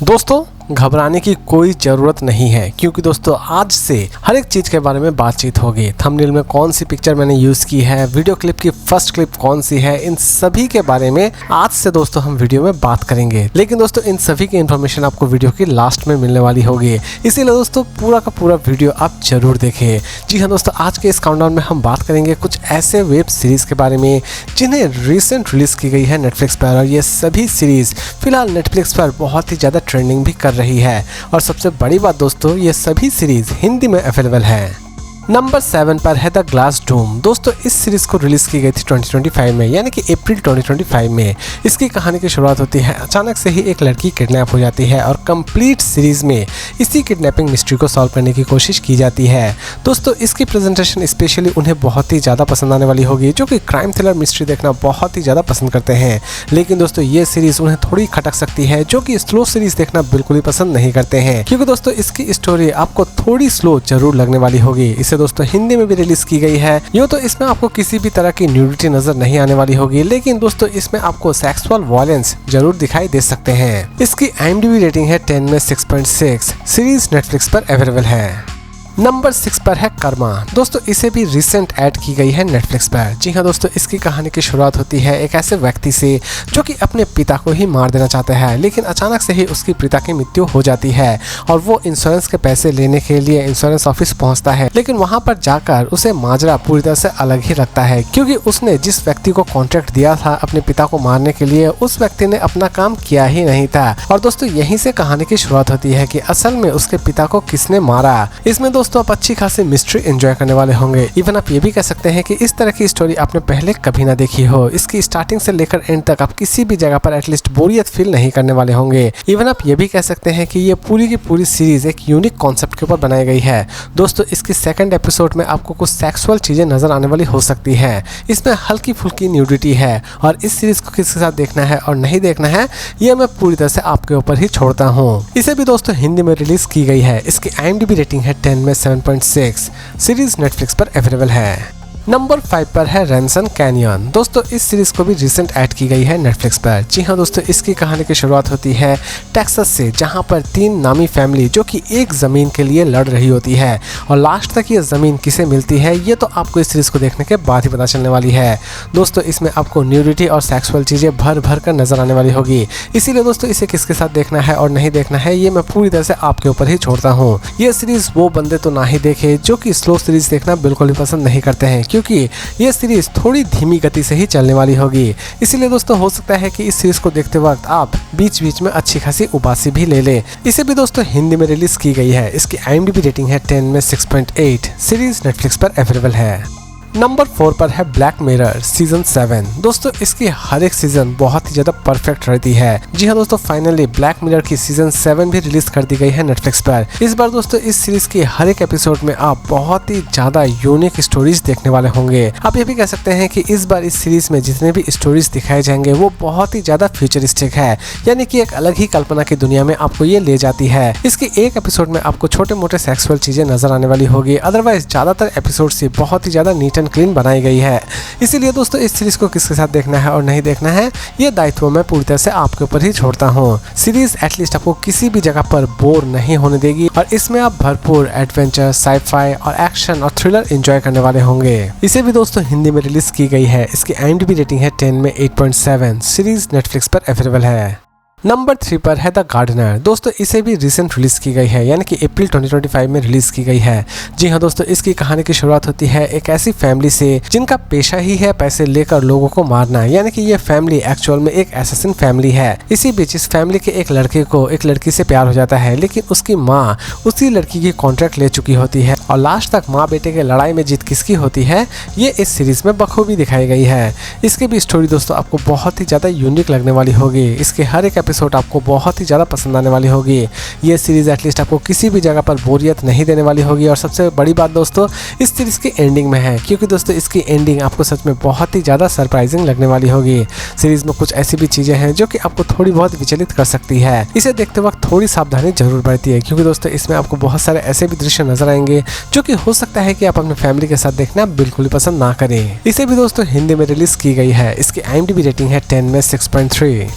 दोस्तों घबराने की कोई ज़रूरत नहीं है, क्योंकि दोस्तों आज से हर एक चीज़ के बारे में बातचीत होगी। थंबनेल में कौन सी पिक्चर मैंने यूज़ की है, वीडियो क्लिप की फर्स्ट क्लिप कौन सी है, इन सभी के बारे में आज से दोस्तों हम वीडियो में बात करेंगे। लेकिन दोस्तों इन सभी की इन्फॉर्मेशन आपको वीडियो की लास्ट में मिलने वाली होगी, इसीलिए दोस्तों पूरा का पूरा वीडियो आप जरूर देखें। जी हाँ दोस्तों, आज के इस काउंटडाउन में हम बात करेंगे कुछ ऐसे वेब सीरीज़ के बारे में जिन्हें रिसेंट रिलीज़ की गई है नेटफ्लिक्स पर, और ये सभी सीरीज़ फिलहाल नेटफ्लिक्स पर बहुत ही ज़्यादा ट्रेंडिंग भी कर रही है। और सबसे बड़ी बात दोस्तों, ये सभी सीरीज हिंदी में अवेलेबल है। नंबर 7 पर है द ग्लास डोम। दोस्तों इस सीरीज को रिलीज की गई थी 2025 में, यानी कि अप्रैल 2025 में। इसकी कहानी की शुरुआत होती है अचानक से ही एक लड़की किडनैप हो जाती है, और कंप्लीट सीरीज में इसी किडनैपिंग मिस्ट्री को सॉल्व करने की कोशिश की जाती है। दोस्तों इसकी प्रेजेंटेशन स्पेशली उन्हें बहुत ही ज़्यादा पसंद आने वाली होगी, जो कि क्राइम थ्रिलर मिस्ट्री देखना बहुत ही ज़्यादा पसंद करते हैं। लेकिन दोस्तों ये सीरीज उन्हें थोड़ी खटक सकती है, जो कि स्लो सीरीज देखना बिल्कुल ही पसंद नहीं करते हैं, क्योंकि दोस्तों इसकी स्टोरी आपको थोड़ी स्लो जरूर लगने वाली होगी। इसे दोस्तों हिंदी में भी रिलीज की गई है। यूँ तो इसमें आपको किसी भी तरह की न्यूडिटी नजर नहीं आने वाली होगी, लेकिन दोस्तों इसमें आपको सेक्सुअल वायलेंस जरूर दिखाई दे सकते हैं। इसकी IMDb रेटिंग है 10 में 6.6। सीरीज नेटफ्लिक्स पर अवेलेबल है। नंबर 6 पर है कर्मा। दोस्तों इसे भी रिसेंट ऐड की गई है नेटफ्लिक्स पर। जी हाँ दोस्तों, इसकी कहानी की शुरुआत होती है एक ऐसे व्यक्ति से जो कि अपने पिता को ही मार देना चाहता है, लेकिन अचानक से ही उसकी पिता की मृत्यु हो जाती है, और वो इंश्योरेंस के पैसे लेने के लिए इंश्योरेंस ऑफिस पहुंचता है। लेकिन वहां पर जाकर उसे माजरा पूरी तरह से अलग ही लगता है, क्योंकि उसने जिस व्यक्ति को कॉन्ट्रैक्ट दिया था अपने पिता को मारने के लिए, उस व्यक्ति ने अपना काम किया ही नहीं था। और दोस्तों यहीं से कहानी की शुरुआत होती है कि असल में उसके पिता को किसने मारा। इसमें दोस्तों आप अच्छी खासी मिस्ट्री एंजॉय करने वाले होंगे। इवन आप ये भी कह सकते हैं कि इस तरह की स्टोरी आपने पहले कभी ना देखी हो। इसकी स्टार्टिंग से लेकर एंड तक आप किसी भी जगह पर एटलीस्ट बोरियत फील नहीं करने वाले होंगे। इवन आप ये भी कह सकते हैं कि ये पूरी की पूरी सीरीज एक यूनिक कॉन्सेप्ट के ऊपर बनाई गई है। दोस्तों इसकी सेकंड एपिसोड में आपको कुछ सेक्सुअल चीजें नजर आने वाली हो सकती है। इसमें हल्की फुल्की न्यूडिटी है, और इस सीरीज को किसके साथ देखना है और नहीं देखना है ये मैं पूरी तरह से आपके ऊपर ही छोड़ता हूँ। इसे भी दोस्तों हिंदी में रिलीज की गई है। इसकी IMDb रेटिंग है 10 में 7.6। सीरीज नेटफ्लिक्स पर अवेलेबल है। नंबर 5 पर है रैंसन कैनियन। दोस्तों इस सीरीज को भी रिसेंट ऐड की गई है नेटफ्लिक्स पर। जी हाँ दोस्तों, इसकी कहानी की शुरुआत होती है टेक्सास से, जहां पर 3 नामी फैमिली जो कि एक जमीन के लिए लड़ रही होती है, और लास्ट तक ये जमीन किसे मिलती है ये तो आपको इस सीरीज को देखने के बाद ही पता चलने वाली है। दोस्तों इसमें आपको न्यूडिटी और सेक्सुअल चीजें भर भर कर नजर आने वाली होगी, इसीलिए दोस्तों इसे किसके साथ देखना है और नहीं देखना है ये मैं पूरी तरह से आपके ऊपर ही छोड़ता हूँ। ये सीरीज वो बंदे तो ना ही देखे जो कि स्लो सीरीज देखना बिल्कुल ही पसंद नहीं करते हैं, क्योंकि ये सीरीज थोड़ी धीमी गति से ही चलने वाली होगी। इसीलिए दोस्तों हो सकता है कि इस सीरीज को देखते वक्त आप बीच बीच में अच्छी खासी उबासी भी ले ले। इसे भी दोस्तों हिंदी में रिलीज की गई है। इसकी IMDb रेटिंग है 10 में 6.8। सीरीज नेटफ्लिक्स पर अवेलेबल है। नंबर 4 पर है ब्लैक मिरर सीजन 7। दोस्तों इसकी हर एक सीजन बहुत ही ज्यादा परफेक्ट रहती है। जी हाँ दोस्तों, फाइनली ब्लैक मिरर की सीजन 7 भी रिलीज कर दी गई है नेटफ्लिक्स पर। इस बार दोस्तों इस सीरीज के हर एक एपिसोड में आप बहुत ही ज्यादा यूनिक स्टोरीज देखने वाले होंगे। आप ये भी कह सकते हैं कि इस बार इस सीरीज में जितने भी स्टोरीज दिखाए जाएंगे वो बहुत ही ज्यादा फ्यूचरिस्टिक है, यानी कि एक अलग ही कल्पना की दुनिया में आपको ये ले जाती है। इसके एक एपिसोड में आपको छोटे मोटे सेक्सुअल चीजें नजर आने वाली होगी, अदरवाइज ज्यादातर एपिसोड से बहुत ही ज्यादा नीट एंड क्लीन बनाई गई है। इसीलिए दोस्तों इस सीरीज को किसके साथ देखना है और नहीं देखना है ये दायित्व मैं पूरी तरह से आपके ऊपर ही छोड़ता हूँ। सीरीज एटलीस्ट आपको किसी भी जगह पर बोर नहीं होने देगी, और इसमें आप भरपूर एडवेंचर, साइफाई और एक्शन और थ्रिलर एंजॉय करने वाले होंगे। इसे भी दोस्तों हिंदी में रिलीज की गई है। इसकी IMDb रेटिंग है 10 में 8.7। सीरीज नेटफ्लिक्स पर अवेलेबल है। नंबर 3 पर है द गार्डनर। दोस्तों इसे भी रिसेंट रिलीज की गई है, यानी कि अप्रैल 2025 में रिलीज की गई है। जी हाँ दोस्तों, इसकी कहानी की शुरुआत होती है एक ऐसी फैमिली से जिनका पेशा ही है पैसे लेकर लोगों को मारना, यानी कि ये फैमिली एक्चुअल में एक असैसिन फैमिली है। इसी बीच इस फैमिली के एक लड़के को एक लड़की से प्यार हो जाता है, लेकिन उसकी माँ उसी लड़की की कॉन्ट्रैक्ट ले चुकी होती है, और लास्ट तक माँ बेटे के लड़ाई में जीत किसकी होती है ये इस सीरीज में बखूबी दिखाई गई है। इसकी भी स्टोरी दोस्तों आपको बहुत ही ज्यादा यूनिक लगने वाली होगी। इसके हर एक एपिसोड आपको बहुत ही ज़्यादा पसंद आने वाली होगी। ये सीरीज़ एटलीस्ट आपको किसी भी जगह पर बोरियत नहीं देने वाली होगी, और सबसे बड़ी बात दोस्तों इस सीरीज़ की एंडिंग में है, क्योंकि दोस्तों इसकी एंडिंग आपको सच में बहुत ही ज़्यादा सरप्राइजिंग लगने वाली होगी। सीरीज़ में कुछ ऐसी भी चीज़ें हैं जो कि आपको थोड़ी बहुत विचलित कर सकती है। इसे देखते वक्त थोड़ी सावधानी जरूर बरती है, क्योंकि दोस्तों इसमें आपको बहुत सारे ऐसे भी दृश्य नजर आएंगे जो कि हो सकता है कि आप अपने फैमिली के साथ देखना बिल्कुल ही पसंद ना करें। इसे भी दोस्तों हिंदी में रिलीज की गई है। इसकी IMDb रेटिंग है 10 में 6.3।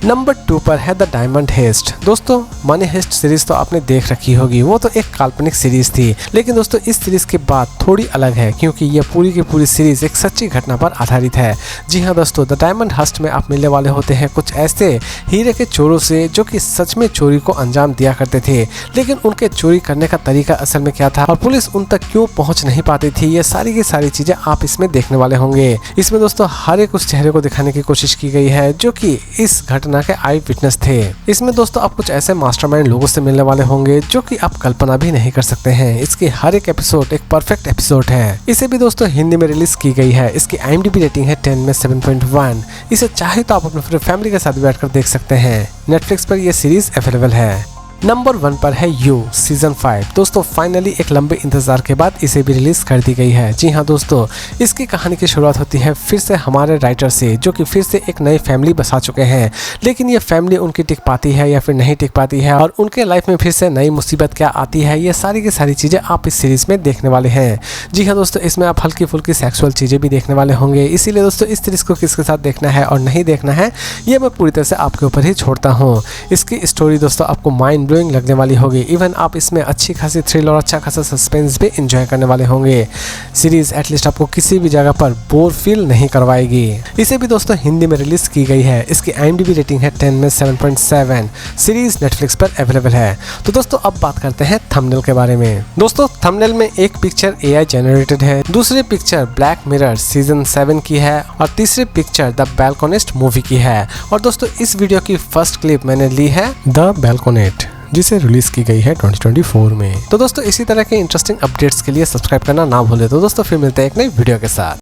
नंबर 2 पर है द डायमंड हेस्ट। दोस्तों मनी हेस्ट सीरीज तो आपने देख रखी होगी, वो तो एक काल्पनिक सीरीज थी, लेकिन दोस्तों इस सीरीज की बात थोड़ी अलग है क्योंकि ये पूरी की पूरी सीरीज एक सच्ची घटना पर आधारित है। जी हाँ दोस्तों, द डायमंड हेस्ट में आप मिलने वाले होते हैं कुछ ऐसे हीरे के चोरों से जो कि सच में चोरी को अंजाम दिया करते थे, लेकिन उनके चोरी करने का तरीका असल में क्या था और पुलिस उन तक क्यों पहुंच नहीं पाती थी, ये सारी की सारी चीजें आप इसमें देखने वाले होंगे। इसमें दोस्तों हर एक उस चेहरे को दिखाने की कोशिश की गई है जो कि इस घटना के आई विटनेस थे। इसमें दोस्तों आप कुछ ऐसे मास्टरमाइंड लोगों से मिलने वाले होंगे जो कि आप कल्पना भी नहीं कर सकते हैं। इसकी हर एक एपिसोड एक परफेक्ट एपिसोड है। इसे भी दोस्तों हिंदी में रिलीज की गई है। इसकी IMDb रेटिंग है 10 में 7.1। इसे चाहे तो आप अपने पूरे फैमिली के साथ बैठकर देख सकते हैं। नेटफ्लिक्स पर यह सीरीज अवेलेबल है। नंबर 1 पर है यू सीजन 5। दोस्तों फाइनली एक लंबे इंतजार के बाद इसे भी रिलीज कर दी गई है। जी हाँ दोस्तों, इसकी कहानी की शुरुआत होती है फिर से हमारे राइटर से जो कि फिर से एक नई फैमिली बसा चुके हैं, लेकिन ये फैमिली उनकी टिक पाती है या फिर नहीं टिक पाती है और उनके लाइफ में फिर से नई मुसीबत क्या आती है, ये सारी की सारी चीज़ें आप इस सीरीज में देखने वाले हैं। जी हाँ दोस्तों, इसमें आप हल्की फुल्की सेक्सुअल चीज़ें भी देखने वाले होंगे, इसीलिए दोस्तों इस सीरीज को किसके साथ देखना है और नहीं देखना है ये मैं पूरी तरह से आपके ऊपर ही छोड़ता हूँ। इसकी स्टोरी दोस्तों आपको माइंड ब्लोइंग लगने वाली होगी। इवन आप इसमें अच्छी खासी थ्रिल और अच्छा खासा सस्पेंस भी एंजॉय करने वाले होंगे। सीरीज एटलीस्ट आपको किसी भी जगह पर बोर फील नहीं करवाएगी। इसे भी दोस्तों हिंदी में रिलीज की गई है। इसकी IMDb रेटिंग है 10 में 7.7। सीरीज नेटफ्लिक्स पर अवेलेबल है। तो दोस्तों अब बात करते हैं थंबनेल के बारे में। दोस्तों थंबनेल में एक पिक्चर AI जनरेटेड है, दूसरी पिक्चर ब्लैक मिरर सीजन 7 की है और तीसरी पिक्चर द बैल्कोनिस्ट मूवी की है। और दोस्तों इस वीडियो की फर्स्ट क्लिप मैंने ली है द बैल्कोनेट, जिसे रिलीज की गई है 2024 में। तो दोस्तों इसी तरह के इंटरेस्टिंग अपडेट्स के लिए सब्सक्राइब करना ना भूले। तो दोस्तों फिर मिलते हैं एक नई वीडियो के साथ।